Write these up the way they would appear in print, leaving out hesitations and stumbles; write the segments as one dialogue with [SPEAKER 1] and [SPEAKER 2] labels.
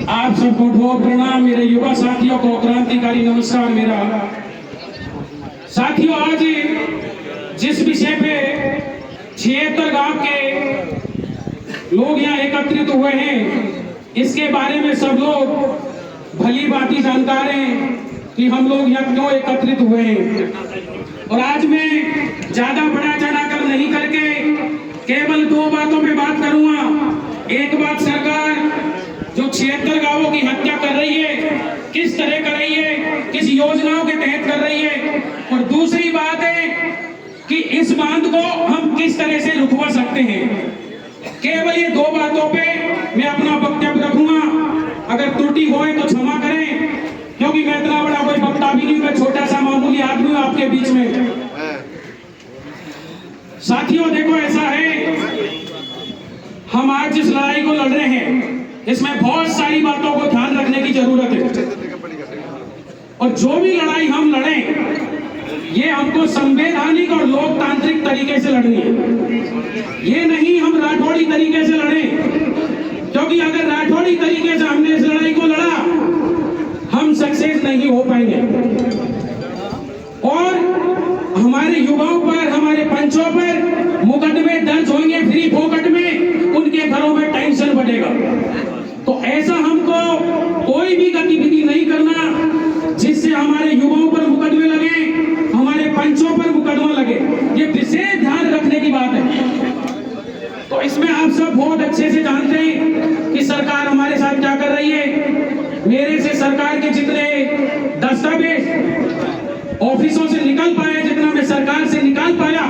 [SPEAKER 1] आप सबको ढोर प्रणाम। मेरे युवा साथियों को क्रांतिकारी नमस्कार मेरा। साथियों, आज जिस विषय पे 76 गांव के लोग यहाँ एकत्रित हुए हैं, इसके बारे में सब लोग भली भांति जानकार हैं कि हम लोग यहाँ क्यों एकत्रित हुए हैं। और आज मैं ज्यादा बड़ा चढ़ाकर नहीं करके केवल दो बातों पे बात करूंगा। एक बात, सरकार जो 76 गांवों की हत्या कर रही है, किस तरह कर रही है, किस योजनाओं के तहत कर रही है, और दूसरी बात है कि इस बांध को हम किस तरह से रुकवा सकते हैं। केवल ये दो बातों पे मैं अपना वक्तव्य रखूंगा। अगर त्रुटि होए तो क्षमा करें, क्योंकि मैं इतना बड़ा कोई वक्ता भी नहीं, मैं छोटा सा मामूली आदमी हूं आपके बीच में। साथियों, देखो ऐसा है, हम आज जिस लड़ाई को लड़ रहे हैं इसमें बहुत सारी बातों को ध्यान रखने की जरूरत है। और जो भी लड़ाई हम लड़ें, ये हमको संवैधानिक और लोकतांत्रिक तरीके से लड़नी है। ये नहीं हम राठौड़ी तरीके से लड़ें, क्योंकि अगर राठौड़ी तरीके से हमने इस लड़ाई को लड़ा, हम सक्सेस नहीं हो पाएंगे। और हमारे युवाओं पर, हमारे पंचों पर मुकदमे दर्ज होंगे फ्री फोकट में, उनके घरों में टेंशन बढ़ेगा। तो ऐसा हमको कोई भी गतिविधि नहीं करना जिससे हमारे युवाओं पर मुकदमे लगे, हमारे पंचों पर मुकदमा लगे। ये विशेष ध्यान रखने की बात है। तो इसमें आप सब बहुत अच्छे से जानते हैं कि सरकार हमारे साथ क्या कर रही है। मेरे से सरकार के जितने दस्तावेज ऑफिसों से निकल पाए, जितना मैं सरकार से निकाल पाया,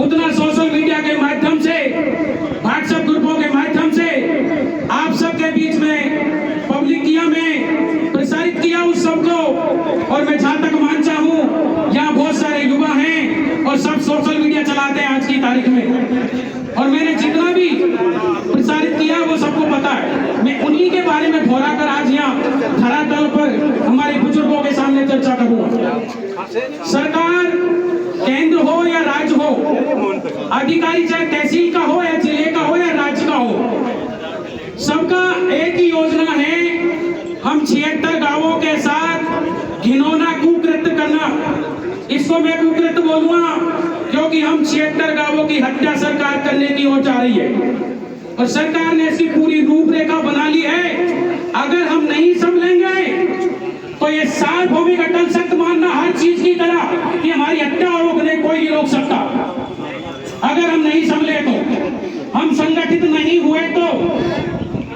[SPEAKER 1] उतना सोशल मीडिया के माध्यम से, व्हाट्सएप ग्रुपों के माध्यम से आप सबके बीच में पब्लिक किया, में प्रसारित किया उस सबको। और मैं जहां तक मानता हूं, यहाँ बहुत सारे युवा हैं और सब सोशल मीडिया चलाते हैं आज की तारीख में, और मैंने जितना भी प्रसारित किया वो सबको पता है। मैं उन्हीं के बारे में दोहरा कर आज यहाँ धरातल पर हमारे बुजुर्गों के सामने चर्चा करूंगा। सरकार केंद्र हो या राज्य हो, अधिकारी चाहे तहसील का हो या जिले का हो या राज्य का हो, सबका एक ही योजना है, हम 76 गांवों के साथ घिनौना कुकृत्य करना। इसको मैं कुकृत्य बोलूंगा क्योंकि हम 76 गांवों की हत्या सरकार करने की ओर जा रही है, और सरकार ने इसकी पूरी रूपरेखा बना ली है। अगर हम नहीं संभलेंगे तो ये सार्वभौमिक अटल सत्य मानना हर चीज की तरह कि हमारी हत्या रोकने कोई नहीं रोक सकता। अगर हम नहीं संभले तो, हम संगठित नहीं हुए तो,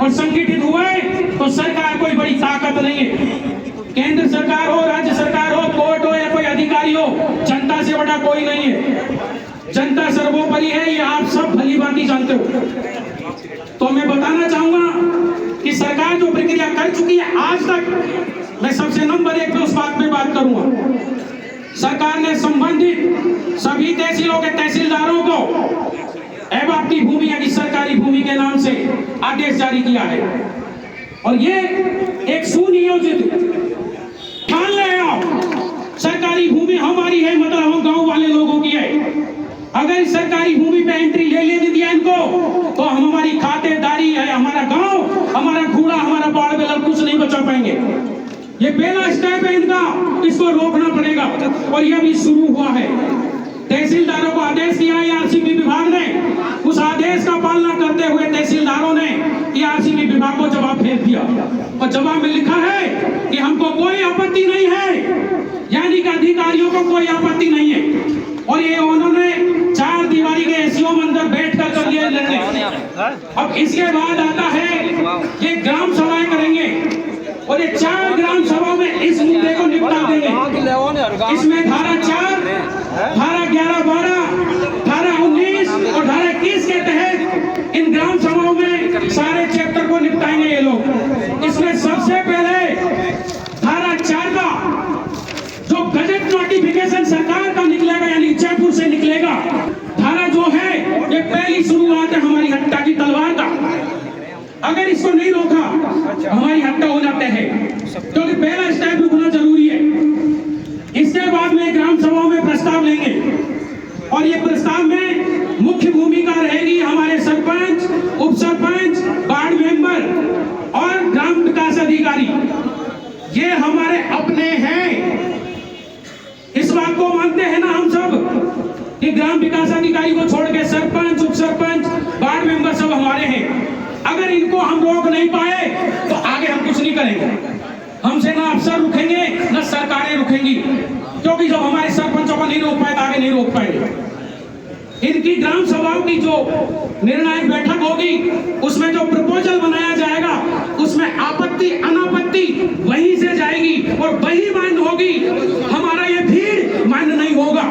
[SPEAKER 1] और संगठित हुए तो सरकार कोई बड़ी ताकत नहीं है। केंद्र सरकार हो, राज्य सरकार हो, कोर्ट हो या कोई अधिकारी हो, जनता से बड़ा कोई नहीं है। जनता सर्वोपरि है, ये आप सब भली भांति जानते हो। तो मैं बताना चाहूंगा कि सरकार जो प्रक्रिया कर चुकी है आज तक, मैं सबसे नंबर 1 पे उस बात पे बात करूंगा। सरकार ने संबंधित सभी तहसीलों के तहसीलदारों को एवं अपनी भूमि यानी सरकारी भूमि के नाम से आदेश जारी किया है, और ये एक सुनियोजित ठान ले आओ, सरकारी भूमि हमारी है, मतलब हम गांव वाले लोगों की है। अगर सरकारी भूमि पे एंट्री ले लेने दिया इनको, तो हम हमारी खातेदारी है, हमारा गांव, हमारा कूड़ा, हमारा बाढ़ बेलर कुछ नहीं बचा पाएंगे। ये पहला स्टेप है इनका, इसको रोकना पड़ेगा, और यह भी शुरू हुआ है। तहसीलदारों को आदेश दिया है आरसीबी विभाग ने, उस आदेश का पालना करते हुए तहसीलदारों ने आरसीबी विभाग को जवाब भेज दिया, और जवाब में लिखा है कि हमको कोई आपत्ति नहीं है, यानी कि अधिकारियों को कोई आपत्ति नहीं है। और ये उन्होंने 4 दीवारी के एसीओ में अंदर बैठ कर लिए निर्णय। अब इसके बाद आता है ये ग्राम सभाएं करेंगे, और ये 4 ग्राम सभा में इस मुद्दे को निपटा देंगे। इसमें धारा 4, धारा 11, 12, धारा 19 और धारा 21 के तहत इन ग्राम सभाओं में सारे चैप्टर को निपटाएंगे ये लोग। इसमें सबसे पहले धारा 4 का जो गजट नोटिफिकेशन सरकार का निकलेगा, यानी जयपुर से निकलेगा, धारा जो है ये पहली शुरुआत है हमारी हत्या की तलवार का। अगर इसको नहीं रोका हमारी हत्या हो जाते हैं, क्योंकि पहला स्टेप रुकना जरूरी है। इसके बाद में ग्राम सभाओं में प्रस्ताव लेंगे, और ये प्रस्ताव में मुख्य भूमिका रहेगी हमारे सरपंच, उप सरपंच, वार्ड मेंबर और ग्राम ये हमारे अपने हैं। इस बात को मानते हैं ना हम सब कि ग्राम विकास अधिकारी को छोड़ के सरपंच, उप सरपंच, वार्ड मेंबर सब हमारे हैं। अगर इनको हम रोक नहीं पाए तो आगे हम कुछ नहीं करेंगे। हमसे ना अफसर रुकेंगे ना सरकारें रुकेंगी, क्योंकि जब हमारे सरपंचों को नहीं रोक पाए तो आगे नहीं रोक पाएंगे। इनकी ग्राम सभाओं की जो निर्णायक बैठक होगी उसमें जो प्रपोजल बनाया जाएगा उसमें आपत्ति अनापत्ति वहीं से जाएगी और वही मान्य होगी। हमारा ये भीड़ मान्य नहीं होगा।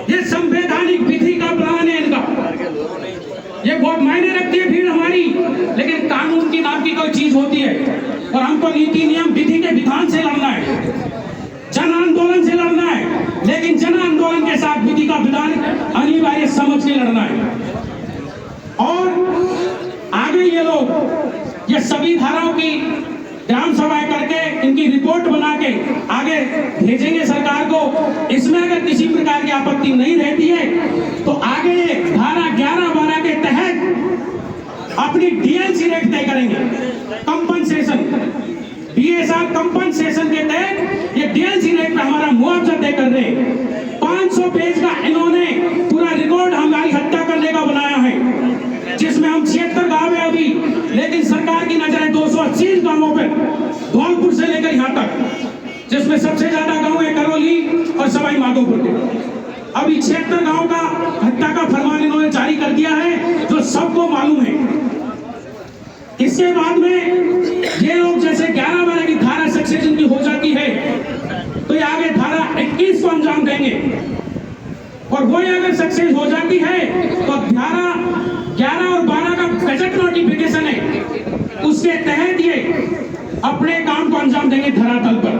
[SPEAKER 1] ये संवैधानिक विधि का प्लान है इनका। ये बहुत मायने रखती है भीड़ हमारी, लेकिन कानून की नाम की कोई चीज होती है और हमको नीति नियम विधि के विधान से लड़ना है, जन आंदोलन से लड़ना है। लेकिन जन आंदोलन के साथ विधि का विधान अनिवार्य समझ के लड़ना है। और आगे ये लोग ये सभी धाराओं की ग्राम सभाएं करके इनकी रिपोर्ट बना के आगे भेजेंगे सरकार को। इसमें अगर किसी प्रकार की आपत्ति नहीं रहती है तो आगे धारा 11-12 के तहत अपनी डीएलसी रेट तय करेंगे। कंपनसेशन, बीएसआर कंपनसेशन के तहत ये डीएलसी रेट पे हमारा मुआवजा तय कर रहे हैं। 500 पेज का इन्होंने पूरा रिकॉर्ड हमारी हत्या करने का बनाया है, जिसमें हम 76 गांव है अभी, लेकिन सरकार की नजर है 280 गांवों पे, धौलपुर से लेकर यहाँ तक, जिसमें सबसे ज्यादा गांव है करौली और सवाई माधोपुर के। अभी 76 गांव का हत्या का फरमान इन्होंने जारी कर दिया है, जो सबको मालूम है। इसके बाद में ये लोग जैसे 11-12 की धारा सक्सेस इनकी हो जाती है तो ये आगे धारा 21 को अंजाम देंगे, और वो अगर सक्सेस हो जाती है तो धारा 11 और 12 का गजट नोटिफिकेशन है, उसके तहत ये अपने काम को अंजाम देंगे धरातल पर।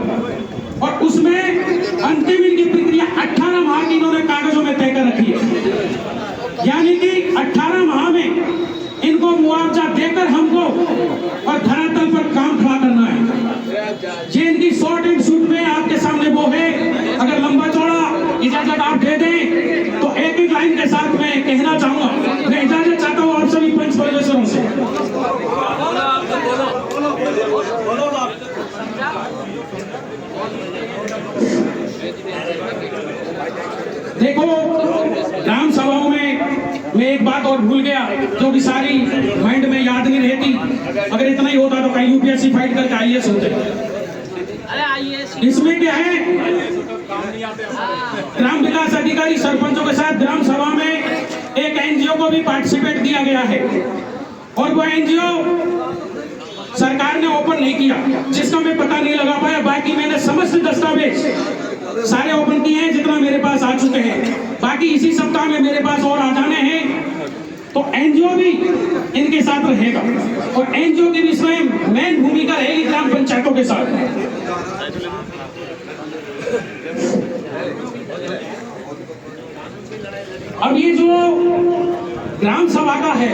[SPEAKER 1] और उसमें अंतिम इनकी प्रक्रिया 18 माह की इन्होंने कागजों में तय कर रखी है, यानी कि 18 माह में इनको मुआवजा देकर हमको और धरातल पर काम खड़ा करना है। ये इनकी शॉर्ट एंड शूट में आपके सामने वो है। अगर लंबा चौड़ा इजाजत आप दे दें तो एक एक लाइन के साथ मैं कहना चाहूंगा। मैं इजाजत चाहता हूं आप सभी पंच परमेश्वरों से। देखो, ग्राम सभाओं में मैं एक बात और भूल गया जो कि सारी माइंड में याद नहीं रहती। अगर इतना ही होता तो कहीं यूपीएससी फाइट करके आईएएस होते। इसमें क्या है, ग्राम विकास अधिकारी सरपंचों के साथ ग्राम सभा में एक एनजीओ को भी पार्टिसिपेट दिया गया है, और वो एनजीओ सरकार ने ओपन नहीं किया, जिसका मैं पता नहीं लगा पाया। बाकी मैंने समस्त दस्तावेज सारे ओपन किए हैं जितना मेरे पास आ चुके हैं। बाकी इसी सप्ताह में मेरे पास और आ जाने हैं, तो एनजीओ भी इनके साथ रहेगा, और एनजीओ की भी इसमें मेन भूमिका रहेगी ग्राम पंचायतों के साथ। अब ये जो ग्राम सभा का है,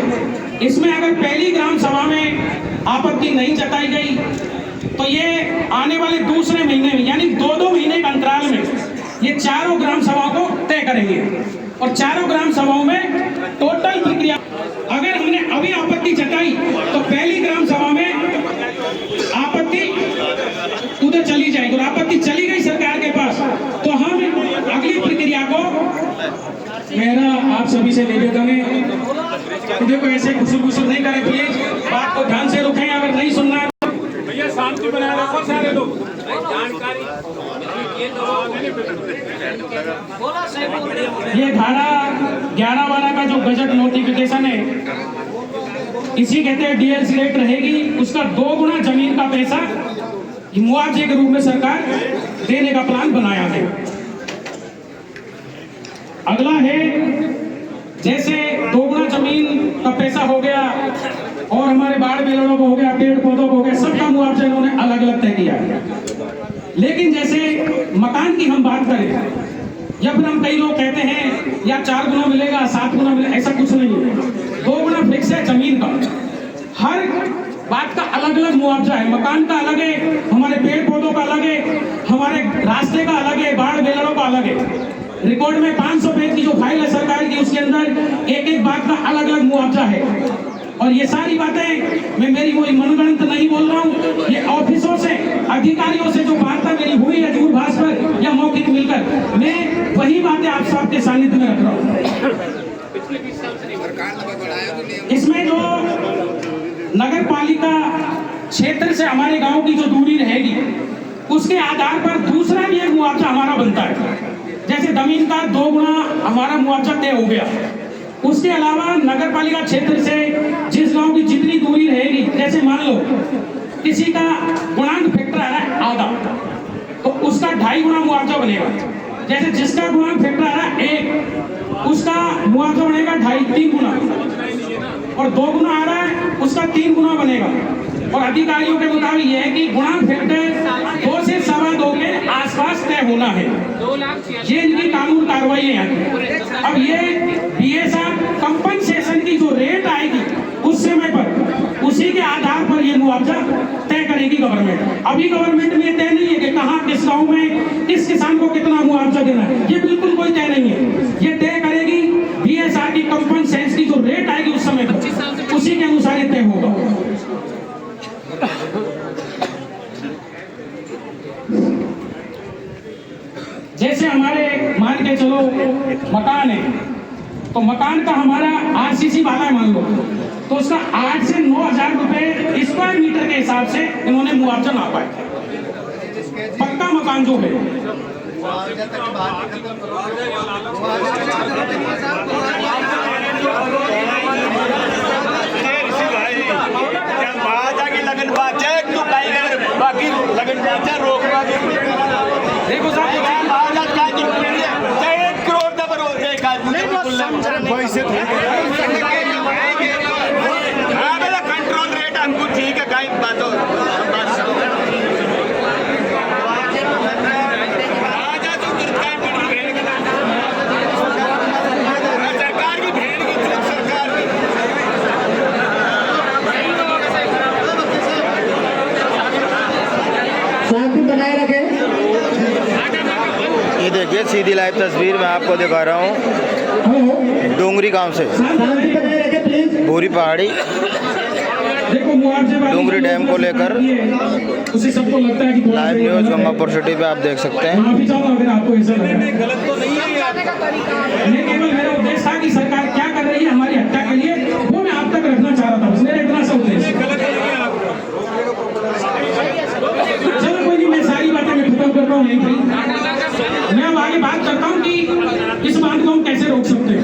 [SPEAKER 1] इसमें अगर पहली ग्राम सभा में आपत्ति नहीं जताई गई तो ये आने वाले दूसरे महीने में, यानी 2-2 महीने के अंतराल में ये चारों ग्राम सभाओं को तय करेंगे, और चारों ग्राम सभाओं में टोटल प्रक्रिया। अगर हमने अभी आपत्ति जताई तो पहली ग्राम सभा में आपत्ति उधर चली जाएगी, और आपत्ति चली गई सरकार के पास तो हम अगली प्रक्रिया को, मेरा आप सभी से निवेदन है, देखो ऐसे घुसुर नहीं करें प्लीज, बात को ध्यान से रखें। अगर नहीं सुनना है भैया शांति बनाए रखो सारे लोग। जानकारी ये धारा 11-12 का जो बजट नोटिफिकेशन है, इसी कहते हैं डीएलसी रेट रहेगी, उसका 2 गुना जमीन का पैसा मुआवजे के रूप में सरकार देने का प्लान बनाया है। अगला है, जैसे 2 गुना जमीन का पैसा हो गया और हमारे बाढ़ बेलड़ों को हो गया, पेड़ पौधों को हो गया, सबका मुआवजा इन्होंने अलग अलग तय किया है। लेकिन जैसे मकान की हम बात करें, या फिर हम कई लोग कहते हैं या 4 गुना मिलेगा, 7 गुना मिलेगा, ऐसा कुछ नहीं है। 2 गुना फिक्स है जमीन का। हर बात का अलग अलग मुआवजा है। मकान का अलग है, हमारे पेड़ पौधों का अलग है, हमारे रास्ते का अलग है, बाढ़ बेलड़ों का अलग है। रिकॉर्ड में 500 पेज की जो फाइल है सरकार की, उसके अंदर एक एक बात का अलग अलग मुआवजा है। और ये सारी बातें मैं मेरी कोई मनगढ़ंत नहीं बोल रहा हूँ, ये ऑफिसों से अधिकारियों से जो वार्ता मेरी हुई है दूरभाष पर या मौखिक मिलकर, मैं वही बातें आप सबके सानिध्य में रख रहा हूँ। इसमें जो नगर पालिका क्षेत्र से हमारे गांव की जो दूरी रहेगी उसके आधार पर दूसरा भी एक मुआवजा हमारा बनता है। जैसे जमीन का 2 गुना हमारा मुआवजा तय हो गया, उसके अलावा नगर पालिका क्षेत्र से जिस गांव की जितनी दूरी रहेगी, जैसे मान लो किसी का गुणांक फैक्टर आ रहा है आधा, तो उसका 2.5 गुना मुआवजा बनेगा। जैसे जिसका गुणांक फैक्टर आ रहा है 1, उसका मुआवजा बनेगा 2.5-3 गुना, और 2 गुना आ रहा है उसका 3 गुना बनेगा। और अधिकारियों के मुताबिक यह है कि गुणांक फैक्टर 2 से 2.25 के आसपास तय होना है। ये इनकी कानून कार्रवाई है यहाँ की। अब ये बीएसआर कंपनसेशन की जो रेट आएगी उस समय पर, उसी के आधार पर ये मुआवजा तय करेगी गवर्नमेंट। अभी गवर्नमेंट में तय नहीं है कि कहाँ किस गांव में किस किसान को कितना मुआवजा देना है, ये बिल्कुल कोई तय नहीं है। ये तय करेगी बीएसआर की कंपनसेशन की जो रेट आएगी उस समय पर, उसी के अनुसार ये तय होगा। जैसे हमारे मान के चलो मकान है, तो मकान का हमारा आरसीसी वाला है मान लो, तो उसका 8 से 9,000 रुपए स्क्वायर मीटर के हिसाब से इन्होंने मुआवजा नापा है। पक्का मकान जो है
[SPEAKER 2] लगन बाकी लगन रोक
[SPEAKER 1] देखो साहब,
[SPEAKER 2] 1 करोड़ का बरोबर एक आदमी कंट्रोल रेट हमको ठीक है, कहीं बातों सरकार की भेड़ की सरकार की
[SPEAKER 3] शांति बनाए रखें।
[SPEAKER 4] ये देखिए सीधी लाइव तस्वीर मैं आपको दिखा रहा हूँ डोंगरी गांव से,
[SPEAKER 3] शांति बनाए रखें प्लीज।
[SPEAKER 4] भूरी पहाड़ी
[SPEAKER 1] देखो मुआवजे वाली
[SPEAKER 4] डोंगरी डैम को लेकर
[SPEAKER 1] उसे सबको लगता है कि
[SPEAKER 4] लाइव न्यूज गंगापुर सिटी पे आप देख सकते हैं।
[SPEAKER 1] माफी चाहूंगा अगर आपको ऐसा लगे। गलत तो नहीं है, ये केवल मेरा उद्देश्य था कि सरकार क्या कर रही है हमारी हत्या के लिए, वो मैं आप तक रखना चाह रहा था। मेरा इतना सा उद्देश्य। चलो कोई नहीं, मैं सारी बातें मैं खत्म कर रहा हूँ यहीं पर। मैं अब आगे बात करता हूँ कि इस बात को हम कैसे रोक सकते हैं।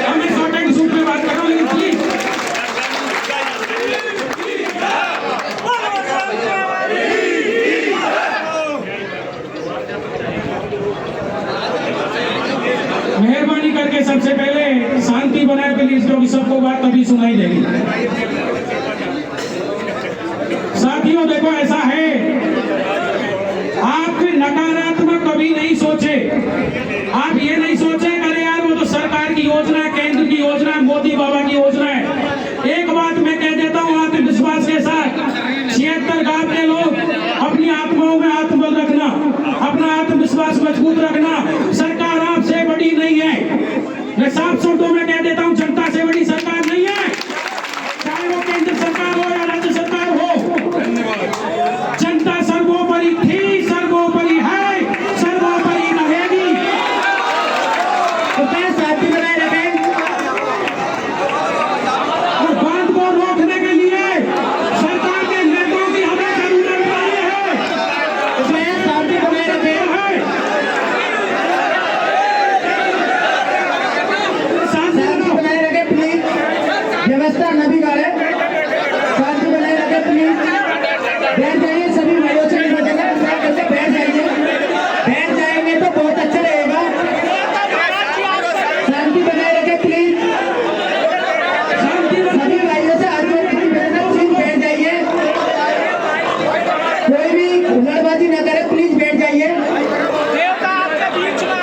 [SPEAKER 1] अब मैं शॉर्ट एंड स्वीट में बात कर रहा हूँ, लेकिन प्लीज मेहरबानी करके सबसे पहले शांति बनाए प्लीज, क्योंकि सबको बात तभी सुनाई देगी। साथियों देखो ऐसा है, आप नकारात्मक कभी नहीं सोचे। आप ये नहीं सोचे अरे यार वो तो सरकार की योजना है, केंद्र की योजना है, मोदी बाबा की योजना है। एक बात मैं कह देता हूँ आत्मविश्वास के साथ, 76 गांव के लोग अपनी आत्माओं में आत्मबल रखना, अपना आत्मविश्वास मजबूत रखना। सरकार आपसे बड़ी नहीं है। मैं साफ शब्दों में